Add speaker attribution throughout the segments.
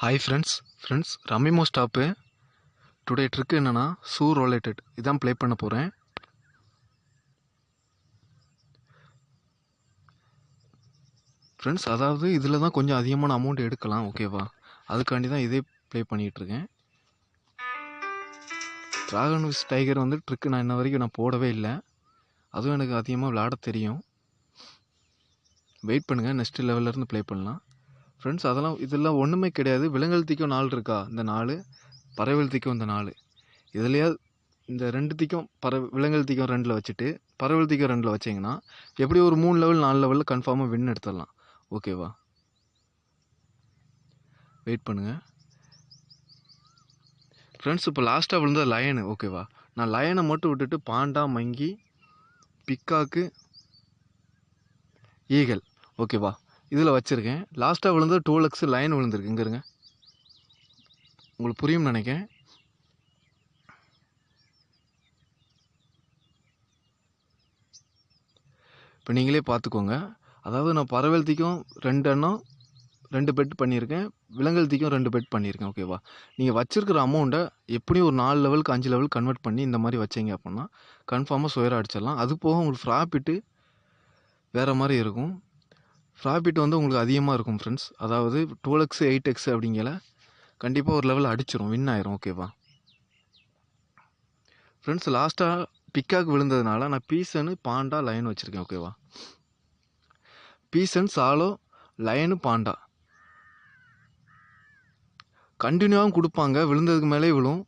Speaker 1: Hi friends ரம்மிமோ stop today trick என்னென்னா ஷூ ரோலேட்டட் இதான் ப்ளே பண்ண போகிறேன். ஃப்ரெண்ட்ஸ் அதாவது இதில் தான் கொஞ்சம் அதிகமான அமௌண்ட் எடுக்கலாம், ஓகேவா? அதுக்காண்டி தான் இதே ப்ளே பண்ணிகிட்ருக்கேன். ட்ராகன் விஸ் டைகர் வந்து ட்ரிக்கு நான் இன்ன வரைக்கும் நான் போடவே இல்லை. அதுவும் எனக்கு அதிகமாக விளையாட தெரியும். வெயிட் பண்ணுங்கள், நெக்ஸ்ட் லெவல்லேருந்து ப்ளே பண்ணலாம். ஃப்ரெண்ட்ஸ் இதெல்லாம் ஒன்றுமே கிடையாது. விலங்கெழுத்திக்கும் 4 இருக்கா, இந்த 4 பறவைழுத்திக்கும் இந்த 4 இதுலையா இந்த 2த்தையும் விலங்கெழுத்திக்கும் 2ல் வச்சுட்டு பறவைழுத்திக்கும் 2ல் வச்சிங்கன்னா எப்படி ஒரு 3 லெவல் 4 லெவலில் கன்ஃபார்மாக வின் எடுத்துடலாம், ஓகேவா? வெயிட் பண்ணுங்கள் ஃப்ரெண்ட்ஸ். இப்போ லாஸ்ட்டாக விழுந்தது லயனு, ஓகேவா? நான் லயனை மட்டும் விட்டுட்டு பாண்டா, மங்கி, பிக்காக்கு, ஈகல், ஓகேவா, இதில் வச்சுருக்கேன். லாஸ்ட்டாக விழுந்தது 2x லயன் விழுந்திருக்கு. இங்கே இருங்க, உங்களுக்கு புரியும்னு நினைக்கிறேன். இப்போ நீங்களே பார்த்துக்கோங்க. அதாவது நான் பறவைழுத்திக்கும் 2 எண்ணம் 2 பெட் பண்ணியிருக்கேன், விலங்கெழுத்திக்கும் 2 பெட் பண்ணியிருக்கேன், ஓகேவா? நீங்கள் வச்சுருக்கிற அமௌண்ட்டை எப்படியும் ஒரு 4 லெவலுக்கு 5 லெவல் கன்வெர்ட் பண்ணி இந்த மாதிரி வச்சிங்க அப்படின்னா கன்ஃபார்மாக சுயராக அடிச்சிடலாம். அது போக உங்களுக்கு ப்ராஃபிட்டு வேறு மாதிரி இருக்கும். ப்ராஃபிட் வந்து உங்களுக்கு அதிகமாக இருக்கும் ஃப்ரெண்ட்ஸ். அதாவது 12x 8x அப்படிங்கல கண்டிப்பாக ஒரு லெவலில் அடிச்சிடும், வின் ஆயிரும், ஓகேவா? ஃப்ரெண்ட்ஸ் லாஸ்ட்டாக பிக்காக்கு விழுந்ததுனால நான் பீசனு, பாண்டா, லயன் வச்சுருக்கேன், ஓகேவா? பீசன், சாலோ, லயனு, பாண்டா கண்டினியூவாகவும் கொடுப்பாங்க, விழுந்ததுக்கு மேலே விழும்.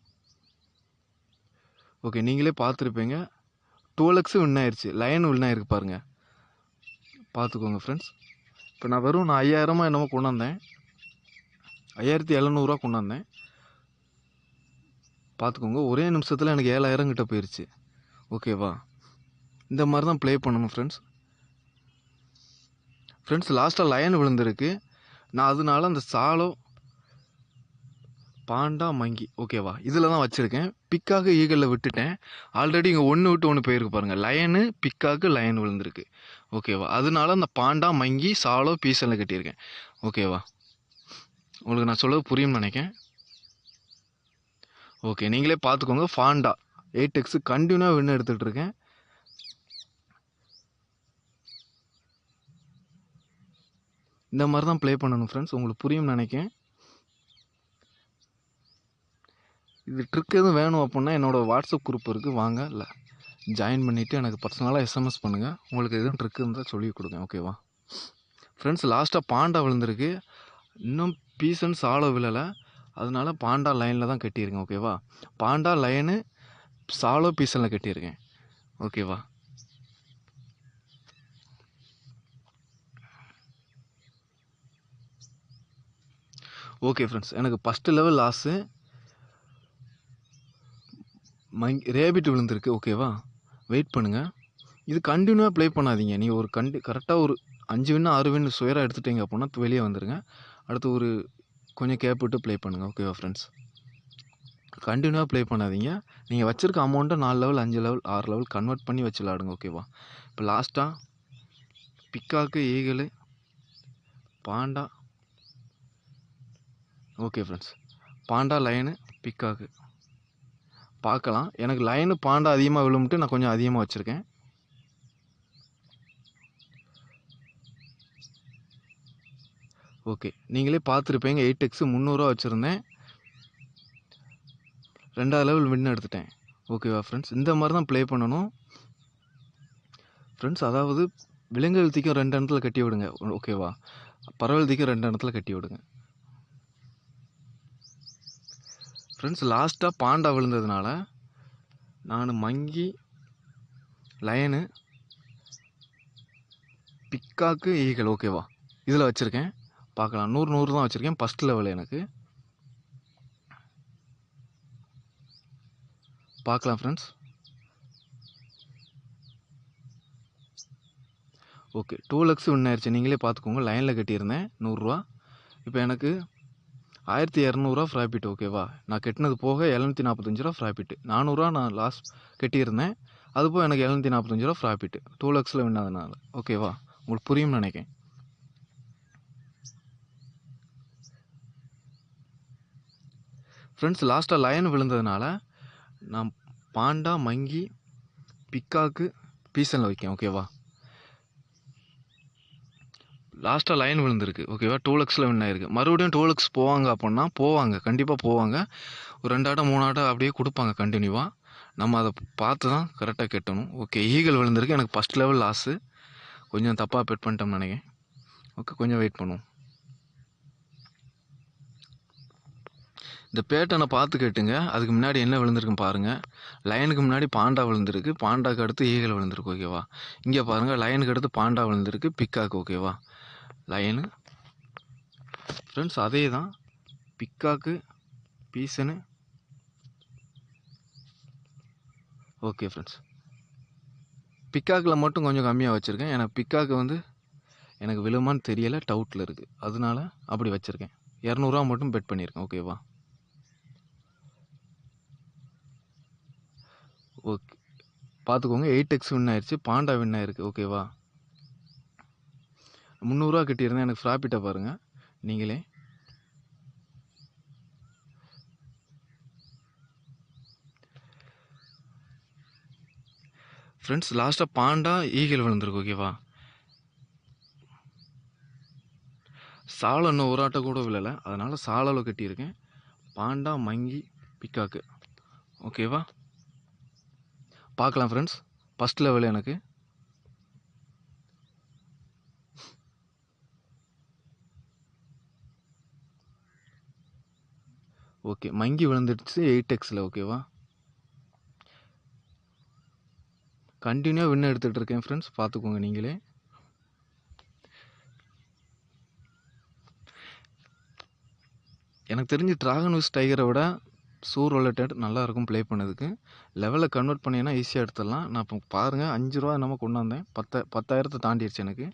Speaker 1: ஓகே, நீங்களே பார்த்துருப்பீங்க. 12x வின் ஆயிடுச்சு, லயன் வின் ஆயிருக்கு பாருங்கள், பார்த்துக்கோங்க ஃப்ரெண்ட்ஸ். இப்போ நான் 5000 என்னமோ கொண்டு வந்தேன், 5700 கொண்டு வந்தேன், பார்த்துக்கோங்க. ஒரே நிமிஷத்தில் எனக்கு 7000 கிட்ட போயிடுச்சு, ஓகேவா? இந்த மாதிரி தான் ப்ளே பண்ணணும் ஃப்ரெண்ட்ஸ். லாஸ்ட்டாக லயன் விழுந்திருக்கு, நான் அதனால அந்த சாலோ, பாண்டா, மங்கி, ஓகேவா, இதில் தான் வச்சுருக்கேன். பிக்காக்கு ஈகலில் விட்டுட்டேன். ஆல்ரெடி இங்கே 1 விட்டு 1 போயிருக்கு பாருங்கள், லயனு, பிக்காக்கு, லயன் விழுந்திருக்கு, ஓகேவா? அதனால அந்த பாண்டா, மங்கி, சாலோ, பீசனில் கட்டியிருக்கேன், ஓகேவா? உங்களுக்கு நான் சொல்ல புரியும்னு நினைக்கிறேன். ஓகே, நீங்களே பார்த்துக்கோங்க. பாண்டா 8x கண்டினியூவாக வின் எடுத்துகிட்டு இருக்கேன். இந்த மாதிரி தான் ப்ளே பண்ணணும் ஃப்ரெண்ட்ஸ், உங்களுக்கு புரியும்னு நினைக்கிறேன். இது ட்ரிக் எதுவும் வேணும் அப்படின்னா என்னோடய வாட்ஸ்அப் குரூப் இருக்குது, வாங்க இல்லை ஜாயின் பண்ணிவிட்டு எனக்கு பர்சனலாக எஸ்எம்எஸ் பண்ணுங்கள். உங்களுக்கு எதுவும் ட்ரிக் இருந்தால் சொல்லி கொடுங்க, ஓகேவா? ஃப்ரெண்ட்ஸ் லாஸ்ட்டாக பாண்டா விழுந்திருக்கு, இன்னும் பீசன், சாலோ விழலை, அதனால பாண்டா லைனில் தான் கட்டியிருக்கேன், ஓகேவா? பாண்டா, லயனு, சாலோ, பீசனில் கட்டியிருக்கேன், ஓகேவா? ஓகே ஃப்ரெண்ட்ஸ், எனக்கு ஃபஸ்ட்டு லெவல் லாஸு ரேபிட் விழுந்திருக்கு, ஓகேவா? வெயிட் பண்ணுங்கள். இது கண்டினியூவாக ப்ளே பண்ணாதீங்க. நீங்கள் ஒரு கரெக்டாக ஒரு 5 வின்னு 6 வின்னு சுயராக எடுத்துட்டீங்க அப்படின்னா வெளியே வந்துடுங்க. அடுத்து ஒரு கொஞ்சம் கேப் விட்டு ப்ளே பண்ணுங்கள், ஓகேவா ஃப்ரெண்ட்ஸ்? கண்டினியூவாக ப்ளே பண்ணாதீங்க. நீங்கள் வச்சுருக்க அமௌண்ட்டை 4 லெவல் 5 லெவல் 6 லெவல் கன்வெர்ட் பண்ணி வச்சு விளாடுங்க, ஓகேவா? இப்போ லாஸ்ட்டாக peacock, eagle, panda, okay friends, panda, lion, peacock பார்க்கலாம். எனக்கு லயனு, பாண்டா அதிகமாக விழுந்துட்டு நான் கொஞ்சம் அதிகமாக வச்சுருக்கேன். ஓகே, நீங்களே பார்த்துருப்பீங்க. 8x 300 வச்சுருந்தேன், 2வது லெவல் வின் எடுத்துட்டேன், ஓகேவா ஃப்ரெண்ட்ஸ்? இந்த மாதிரி தான் ப்ளே பண்ணணும் ஃப்ரெண்ட்ஸ். அதாவது விலங்கெழுத்திக்கும் 2 இடத்துல கட்டி விடுங்க, ஓகேவா? பறவைழுத்திக்கும் 2 இடத்துல கட்டி விடுங்க ஃப்ரெண்ட்ஸ். லாஸ்ட்டாக பாண்டா விழுந்ததுனால நான் மங்கி, லயனு, பிக்காக்கு, ஈகல், ஓகேவா, இதில் வச்சுருக்கேன். பார்க்கலாம், 100 தான் வச்சுருக்கேன் ஃபஸ்ட் லெவல். எனக்கு பார்க்கலாம் ஃப்ரெண்ட்ஸ். ஓகே, 2x வின் ஆயிடுச்சு, நீங்களே பார்த்துக்கோங்க. லைனில் கட்டியிருந்தேன் 100 ரூபா. இப்போ எனக்கு 1200 ப்ராஃபிட், ஓகேவா? நான் கட்டினது போக 745 ப்ராஃபிட். 400 நான் லாஸ் கட்டியிருந்தேன், அதுபோக எனக்கு 745 ப்ராஃபிட் 2xல் வின் ஆனதுனால, ஓகேவா? உங்களுக்கு புரியும்னு நினைக்கிறேன். ஃப்ரெண்ட்ஸ் லாஸ்ட்டாக லயன் விழுந்ததுனால நான் பாண்டா, மங்கி, பிக்காக்கு, பீசனில் வைக்கேன். ஓகேவா? லாஸ்ட்டாக லைன் விழுந்திருக்கு. ஓகேவா? 2 லக்ஸில் வின் ஆயிருக்கு. மறுபடியும் 2 லக்ஸ் போவாங்க அப்படின்னா போவாங்க, கண்டிப்பாக போவாங்க. ஒரு 2 ஆட்டம் 3 ஆட்டம் அப்படியே கொடுப்பாங்க கண்டினியூவாக. நம்ம அதை பார்த்து தான் கரெக்டாக கட்டணும். ஓகே, ஈகிள் விழுந்திருக்கு. எனக்கு ஃபஸ்ட் லெவல் லாஸு. கொஞ்சம் தப்பாக பெட் பண்ணிட்டோம்னு நினைக்கிறேன். ஓகே, கொஞ்சம் வெயிட் பண்ணுவோம். இந்த பேட்டனை பார்த்து கேட்டுங்க. அதுக்கு முன்னாடி என்ன விழுந்திருக்குன்னு பாருங்கள். லயனுக்கு முன்னாடி பாண்டா விழுந்திருக்கு. பாண்டாக்கு அடுத்து ஈகிள் விழுந்திருக்கு. ஓகேவா? இங்கே பாருங்கள், லயனுக்கு அடுத்து பாண்டா விழுந்திருக்கு, பிக்காக்கு. ஓகேவா? லயனு ஃப்ரெண்ட்ஸ் அதே தான், பிக்காக்கு, பீசனு. ஓகே ஃப்ரெண்ட்ஸ், பிக்காக்கில் மட்டும் கொஞ்சம் கம்மியாக வச்சுருக்கேன். ஏன்னா பிக்காக்கு வந்து எனக்கு விழுமான்னு தெரியலை, டவுட்டில் இருக்குது. அதனால அப்படி வச்சுருக்கேன். 200 மட்டும் பெட் பண்ணியிருக்கேன். ஓகேவா? ஓகே, பார்த்துக்கோங்க. 8x வின் ஆயிடுச்சு, பாண்டா வின் ஆயிருக்கு. ஓகேவா? 300 கட்டியிருந்தேன். எனக்கு ப்ராஃபிட்டை பாருங்கள் நீங்களே. ஃப்ரெண்ட்ஸ் லாஸ்ட்டாக பாண்டா, ஈகிள் விழுந்திருக்கு. ஓகேவா? சாலை இன்னும் ஒரு ஆட்டை கூட விழலை, அதனால் சாலையில் கட்டியிருக்கேன். பாண்டா, மங்கி, பிக்காக்கு. ஓகேவா? பார்க்கலாம் ஃப்ரெண்ட்ஸ். ஃபஸ்ட் லெவல் எனக்கு ஓகே, மங்கி விழுந்துடுச்சு 8xல். ஓகேவா? கண்டினியூவாக வின் எடுத்துகிட்டு இருக்கேன் ஃப்ரெண்ட்ஸ், பார்த்துக்கோங்க நீங்களே. எனக்கு தெரிஞ்சு ட்ராகன் விஸ் டைகரை விட சூர் ரொலேட்டட் நல்லாயிருக்கும் ப்ளே பண்ணதுக்கு. லெவலில் கன்வெர்ட் பண்ணிங்கன்னா ஈஸியாக எடுத்துடலாம். நான் இப்போ பாருங்கள், 5 ரூபா என்னமோ கொண்டு வந்தேன், 10,000 தாண்டிடுச்சு எனக்கு.